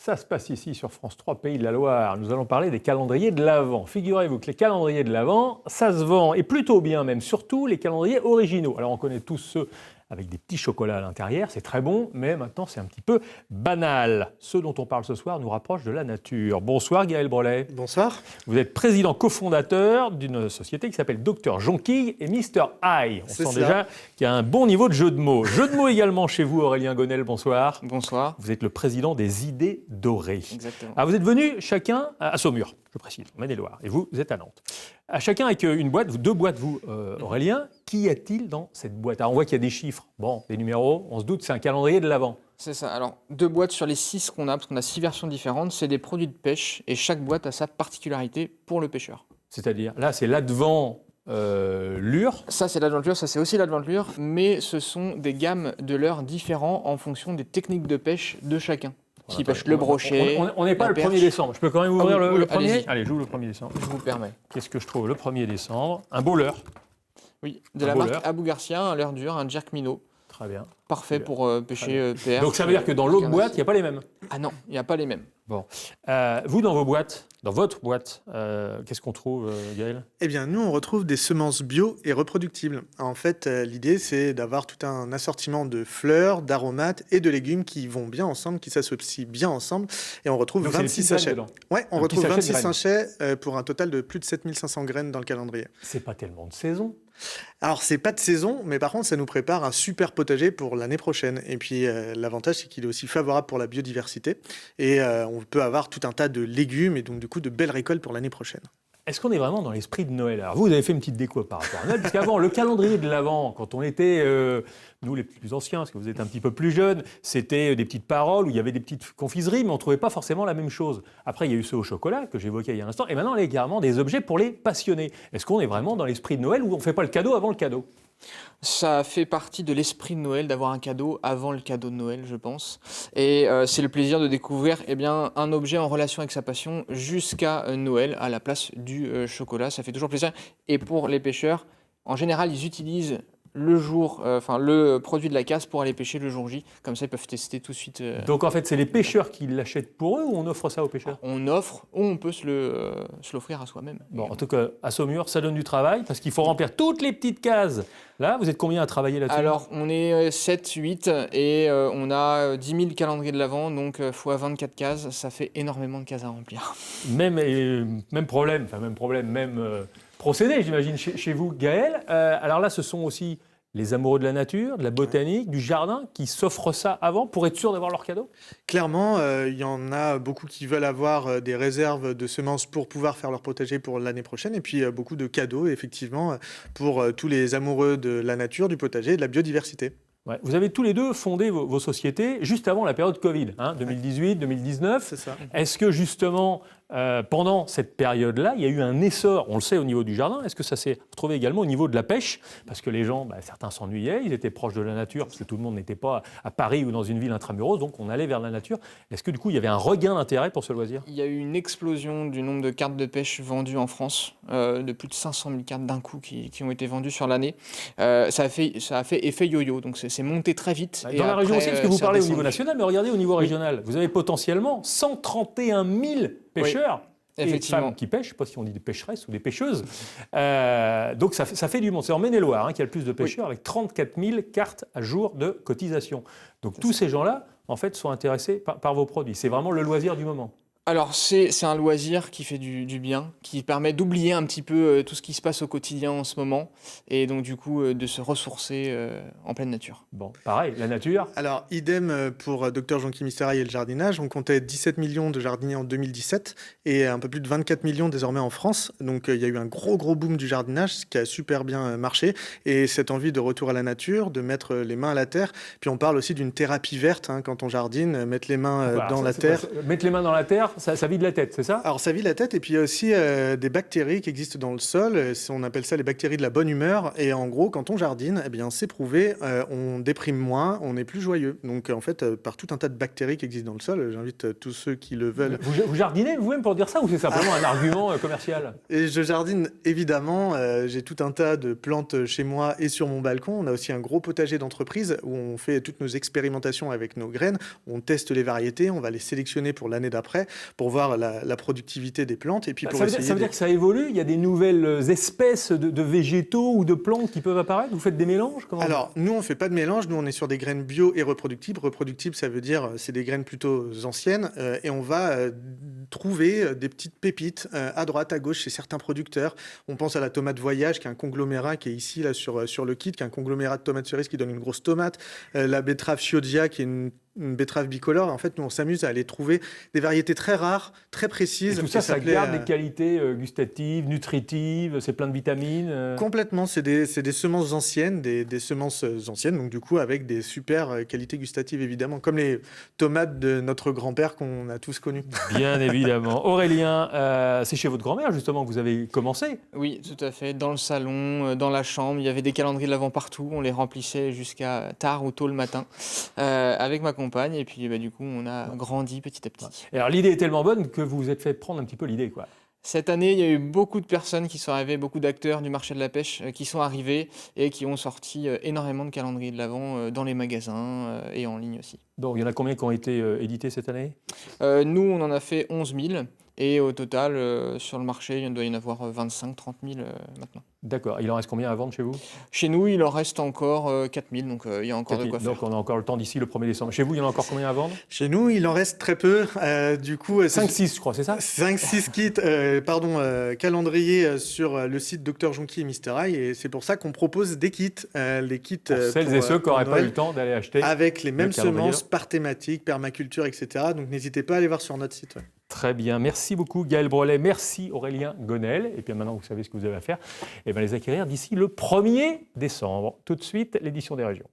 Ça se passe ici sur France 3, Pays de la Loire. Nous allons parler des calendriers de l'Avent. Figurez-vous que les calendriers de l'Avent, ça se vend, et plutôt bien même, surtout les calendriers originaux. Alors on connaît tous ceux avec des petits chocolats à l'intérieur, c'est très bon, mais maintenant c'est un petit peu banal. Ce dont on parle ce soir nous rapproche de la nature. Bonsoir Gaël Brelet. Bonsoir. Vous êtes président cofondateur d'une société qui s'appelle Dr Jonquille et Mr Eye. On sent déjà qu'il y a un bon niveau de jeu de mots. Jeu de mots également chez vous, Aurélien Gonel, bonsoir. Bonsoir. Vous êtes le président des Idées Dorées. Exactement. Alors vous êtes venus chacun à Saumur, je précise, en Maine-et-Loire, et vous êtes à Nantes. À chacun avec une boîte, deux boîtes, vous, Aurélien. Qu'y a-t-il dans cette boîte? Alors on voit qu'il y a des chiffres, bon, des numéros, on se doute, c'est un calendrier de l'Avent. C'est ça. Alors, 2 boîtes sur les 6 qu'on a, parce qu'on a 6 versions différentes, c'est des produits de pêche, et chaque boîte a sa particularité pour le pêcheur. C'est-à-dire, là, c'est l'Advent lure. Ça, c'est l'Advent lure, ça, c'est aussi l'Advent lure, mais ce sont des gammes de leurres différents en fonction des techniques de pêche de chacun. Qui pêche le brochet. On n'est pas le perche. 1er décembre. Je peux quand même ouvrir le 1er? allez-y. Allez, j'ouvre le 1er décembre. Je vous permets. Qu'est-ce que je trouve le 1er décembre? Un beau leurre. Oui, de la marque Abou Garcia, un leurre dur, un jerk minnow. Très bien. Parfait pour pêcher perche. Donc ça veut dire que dans l'autre boîte, il n'y a pas les mêmes? Ah non, il n'y a pas les mêmes. Bon. Vous, dans votre boîte, qu'est-ce qu'on trouve, Gaël? Eh bien, nous, on retrouve des semences bio et reproductibles. En fait, l'idée, c'est d'avoir tout un assortiment de fleurs, d'aromates et de légumes qui vont bien ensemble, qui s'associent bien ensemble. Et on retrouve Donc, 26 sachets. Ouais, on retrouve 26 sachets pour un total de plus de 7500 graines dans le calendrier. C'est pas tellement de saison. Alors, c'est pas de saison, mais par contre, ça nous prépare un super potager pour l'année prochaine. Et puis, l'avantage, c'est qu'il est aussi favorable pour la biodiversité. Et on peut avoir tout un tas de légumes et donc, du coup, de belles récoltes pour l'année prochaine. Est-ce qu'on est vraiment dans l'esprit de Noël? Alors vous avez fait une petite déco par rapport à Noël, parce qu'avant, le calendrier de l'Avent, quand on était, nous les plus anciens, parce que vous êtes un petit peu plus jeunes, c'était des petites paroles où il y avait des petites confiseries, mais on ne trouvait pas forcément la même chose. Après, il y a eu ceux au chocolat, que j'évoquais il y a un instant, et maintenant, il y a carrément des objets pour les passionnés. Est-ce qu'on est vraiment dans l'esprit de Noël, où on ne fait pas le cadeau avant le cadeau? Ça fait partie de l'esprit de Noël d'avoir un cadeau avant le cadeau de Noël, je pense. Et c'est le plaisir de découvrir un objet en relation avec sa passion jusqu'à Noël à la place du chocolat. Ça fait toujours plaisir. Et pour les pêcheurs, en général, ils utilisent le produit de la casse pour aller pêcher le jour J. Comme ça, ils peuvent tester tout de suite. Donc en fait, c'est les pêcheurs qui l'achètent pour eux ou on offre ça aux pêcheurs? On offre ou on peut se l'offrir à soi-même. Bon, en tout cas, à Saumur, ça donne du travail parce qu'il faut remplir toutes les petites cases. Là, vous êtes combien à travailler là-dessus? Alors, on est 7, 8 et on a 10 000 calendriers de l'Avent, donc fois 24 cases, ça fait énormément de cases à remplir. Même procédé, j'imagine, chez vous, Gaël. Alors là, ce sont aussi les amoureux de la nature, de la botanique, du jardin, qui s'offrent ça avant pour être sûr d'avoir leur cadeau? Clairement, il y en a beaucoup qui veulent avoir des réserves de semences pour pouvoir faire leur potager pour l'année prochaine. Et puis, beaucoup de cadeaux, effectivement, pour tous les amoureux de la nature, du potager et de la biodiversité. Ouais. Vous avez tous les deux fondé vos sociétés juste avant la période Covid, 2018, 2019. C'est ça. Est-ce que justement, pendant cette période-là, il y a eu un essor, on le sait au niveau du jardin, est-ce que ça s'est retrouvé également au niveau de la pêche? Parce que les gens, certains s'ennuyaient, ils étaient proches de la nature, parce que tout le monde n'était pas à Paris ou dans une ville intramuros, donc on allait vers la nature. Est-ce que du coup, il y avait un regain d'intérêt pour ce loisir? Il y a eu une explosion du nombre de cartes de pêche vendues en France, de plus de 500 000 cartes d'un coup qui ont été vendues sur l'année. Ça a fait effet yo-yo, donc c'est monté très vite. Dans la région aussi, parce que vous parlez au niveau national, mais regardez au niveau régional. Vous avez potentiellement 131 000 pêcheurs et femmes qui pêchent. Je ne sais pas si on dit des pêcheresses ou des pêcheuses. Donc ça fait du monde. C'est en Maine-et-Loire qui a le plus de pêcheurs, avec 34 000 cartes à jour de cotisation. Donc tous ces gens-là, en fait, sont intéressés par vos produits. C'est vraiment le loisir du moment. Alors, c'est un loisir qui fait du bien, qui permet d'oublier un petit peu tout ce qui se passe au quotidien en ce moment, et donc du coup de se ressourcer en pleine nature. Bon, pareil, la nature. Alors, idem pour Dr Jonquille, Mr Eye et le jardinage. On comptait 17 millions de jardiniers en 2017 et un peu plus de 24 millions désormais en France. Donc, il y a eu un gros boom du jardinage, ce qui a super bien marché. Et cette envie de retour à la nature, de mettre les mains à la terre. Puis, on parle aussi d'une thérapie verte quand on jardine, mettre les mains dans la terre. Mettre les mains dans la terre, ça vide la tête, c'est ça? Alors ça vide la tête et puis il y a aussi des bactéries qui existent dans le sol. On appelle ça les bactéries de la bonne humeur. Et en gros, quand on jardine, eh bien c'est prouvé, on déprime moins, on est plus joyeux. Donc en fait, par tout un tas de bactéries qui existent dans le sol, j'invite tous ceux qui le veulent. Vous jardinez vous-même pour dire ça ou c'est simplement un argument commercial? Et je jardine évidemment. J'ai tout un tas de plantes chez moi et sur mon balcon. On a aussi un gros potager d'entreprise où on fait toutes nos expérimentations avec nos graines. On teste les variétés, on va les sélectionner pour l'année d'après pour voir la productivité des plantes. Et puis pour ça veut dire que ça évolue? Il y a des nouvelles espèces de végétaux ou de plantes qui peuvent apparaître? Vous faites des mélanges? Alors, nous, on ne fait pas de mélange. Nous, on est sur des graines bio et reproductibles. Reproductibles, ça veut dire c'est des graines plutôt anciennes. Et on va trouver des petites pépites à droite, à gauche chez certains producteurs. On pense à la tomate voyage, qui est un conglomérat qui est ici là, sur le kit, qui est un conglomérat de tomates cerises qui donne une grosse tomate. La betterave Chioggia, qui est une betterave bicolore. En fait, nous, on s'amuse à aller trouver des variétés très rares, très précises. Et tout ça, ça garde des qualités gustatives, nutritives, c'est plein de vitamines. Complètement, c'est des semences anciennes, des semences anciennes, donc du coup avec des super qualités gustatives évidemment, comme les tomates de notre grand-père qu'on a tous connus. Bien évidemment. Aurélien, c'est chez votre grand-mère justement que vous avez commencé? Oui, tout à fait. Dans le salon, dans la chambre, il y avait des calendriers de l'Avent partout. On les remplissait jusqu'à tard ou tôt le matin avec ma compagne. Et puis du coup, on a grandi petit à petit. Et alors l'idée est tellement bonne que vous vous êtes fait prendre un petit peu l'idée, quoi. Cette année, il y a eu beaucoup de personnes qui sont arrivées, beaucoup d'acteurs du marché de la pêche qui sont arrivés et qui ont sorti énormément de calendriers de l'Avent dans les magasins et en ligne aussi. Donc il y en a combien qui ont été édités cette année? Nous, on en a fait 11 000 et au total, sur le marché, il doit y en avoir 25 000, 30 000 maintenant. D'accord. Il en reste combien à vendre chez vous? Chez nous, il en reste encore 4 000, donc il y a encore de quoi faire. Donc on a encore le temps d'ici le 1er décembre. Chez vous, il y en a encore combien à vendre? Chez nous, il en reste très peu. Du coup, 5-6, je crois, c'est ça? 5-6 kits, calendriers sur le site Dr Jonky et Mr Eye. Et c'est pour ça qu'on propose des kits. Les kits pour celles et ceux qui n'auraient pas eu le temps d'aller acheter. Avec les mêmes semences par thématique, permaculture, etc. Donc n'hésitez pas à aller voir sur notre site. Ouais. Très bien. Merci beaucoup Gaël Brelet. Merci Aurélien Gonel. Et puis maintenant, vous savez ce que vous avez à faire. Et bien les acquérir d'ici le 1er décembre. Tout de suite, l'édition des régions.